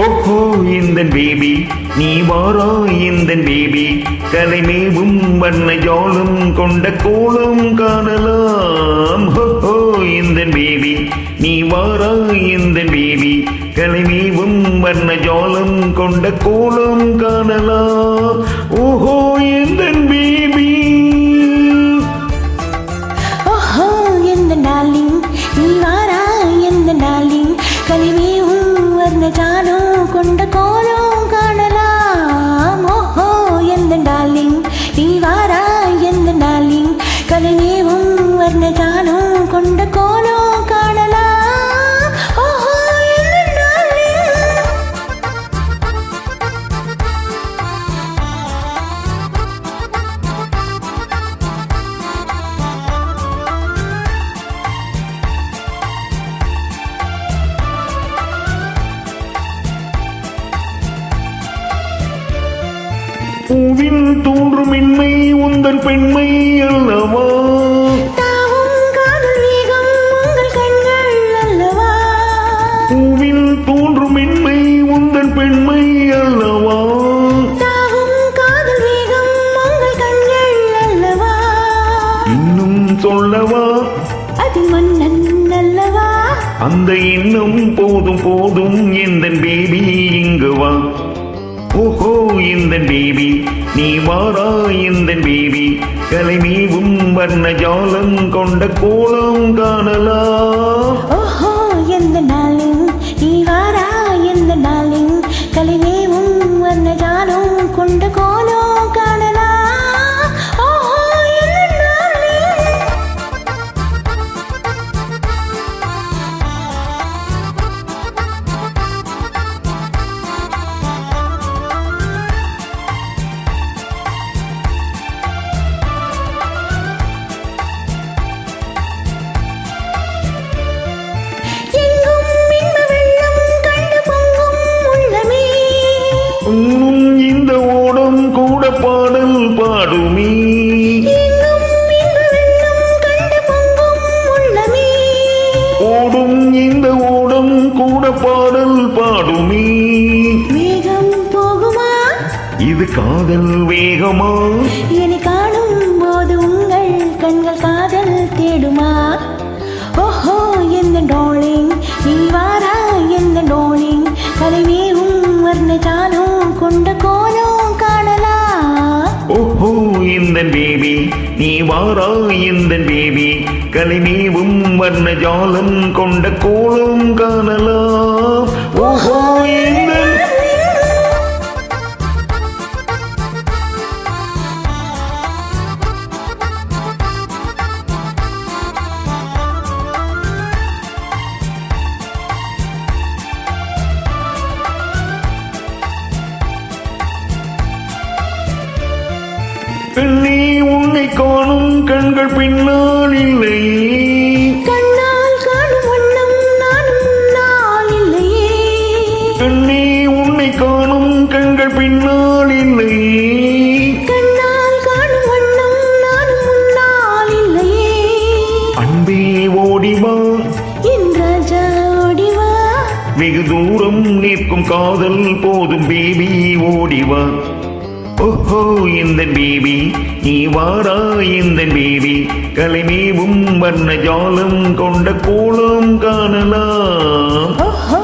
ஓஹோ இந்த பேபி நீ வாரா இந்த பேபி கலைமேவும் வண்ண ஜாலம் கொண்ட கோலம் காணலாம். ஓஹோ இந்த பேபி நீ வாரா இந்த பேபி கலைமேவும் வண்ண ஜாலம் கொண்ட கோலம் காணலாம். ஓஹோ இந்த பேபி ஓஹோ இந்த டார்லிங் நீ வாரா இந்த டார்லிங் கலைமேவும் வர்ண ஜாலம் கொண்ட கோலம் காணலாம். ஓஹோ எந்த டார்லிங் நீ வாரா எந்த டார்லிங் கலைமேவும் வர்ண ஜாலம் கொண்ட கோலம் காணலாம். ஓஹோ எந்த டார்லிங். பூவில் தோன்றும் மென்மை உந்தன் பெண்மை அல்லவா, தாவும் காதல் வேகம் உங்கள் கண்கள் அல்லவா. பூவில் தோன்றும் மென்மை உந்தன் பெண்மை அல்லவா, தாவும் காதல் வேகம் உங்கள் கண்கள் அல்லவா. இன்னும் சொல்லவா அது மன்னன் அல்லவா. அந்த இன்னும் போதும் போதும் இந்த பேபி இங்கு வா. ஓஹோ இந்த பேபி நீ வாரா இந்த பேபி கலைமேவும் வர்ண ஜாலம் கொண்ட கோலம் காணலாம். ஓஹோ எந்த நாளின் நீ வாரா எந்த நாளின் கலைமேவும் வர்ண ஜாலம் கொண்ட கோலம் காணலாம். ஓஹோ எந்த நாளின். உன்னும் இந்த ஓடம் கூட பாடல் பாடுமே, ஓடும் இந்த ஓடம் கூட பாடல் பாடுமே. வேகம் போகுமா இது காதல் வேகமா, என்னை காணும் போது உங்கள் கண்கள் காதல் தேடுமா. ஓஹோ எந்த டார்லிங் நீ வாரா எந்த டார்லிங் கலைமேவும் வர்ண ஜாலம் கொண்ட கோலம் காணலாம். ஓஹோ இந்த பேபி நீ வாரா இந்த பேபி கலைமேவும் வர்ண ஜாலம் கொண்ட கோலம் காணலாம். ஓஹோ இந்த பெண்ணே உன்னை காணும் கண்கள் பின்னால் இல்லை, கண்ணால் காணும் வண்ணம் நானும் முன்னால் இல்லையே. பெண்ணே உன்னை காணும் கண்கள் பின்னால் இல்லை, கண்ணால் காணும் வண்ணம் நானும் முன்னால் இல்லையே. அன்பே ஓடிவா என் ராஜா ஓடிவா. வெகு தூரம் நிற்கும் காதல் போதும் பேபி ஓடிவா. ஓஹோ இந்த பேபி நீ வாரா இந்த பேபி கலைமேவும் வர்ண ஜாலம் கொண்ட கோலம் காணலாம். ஓஹோ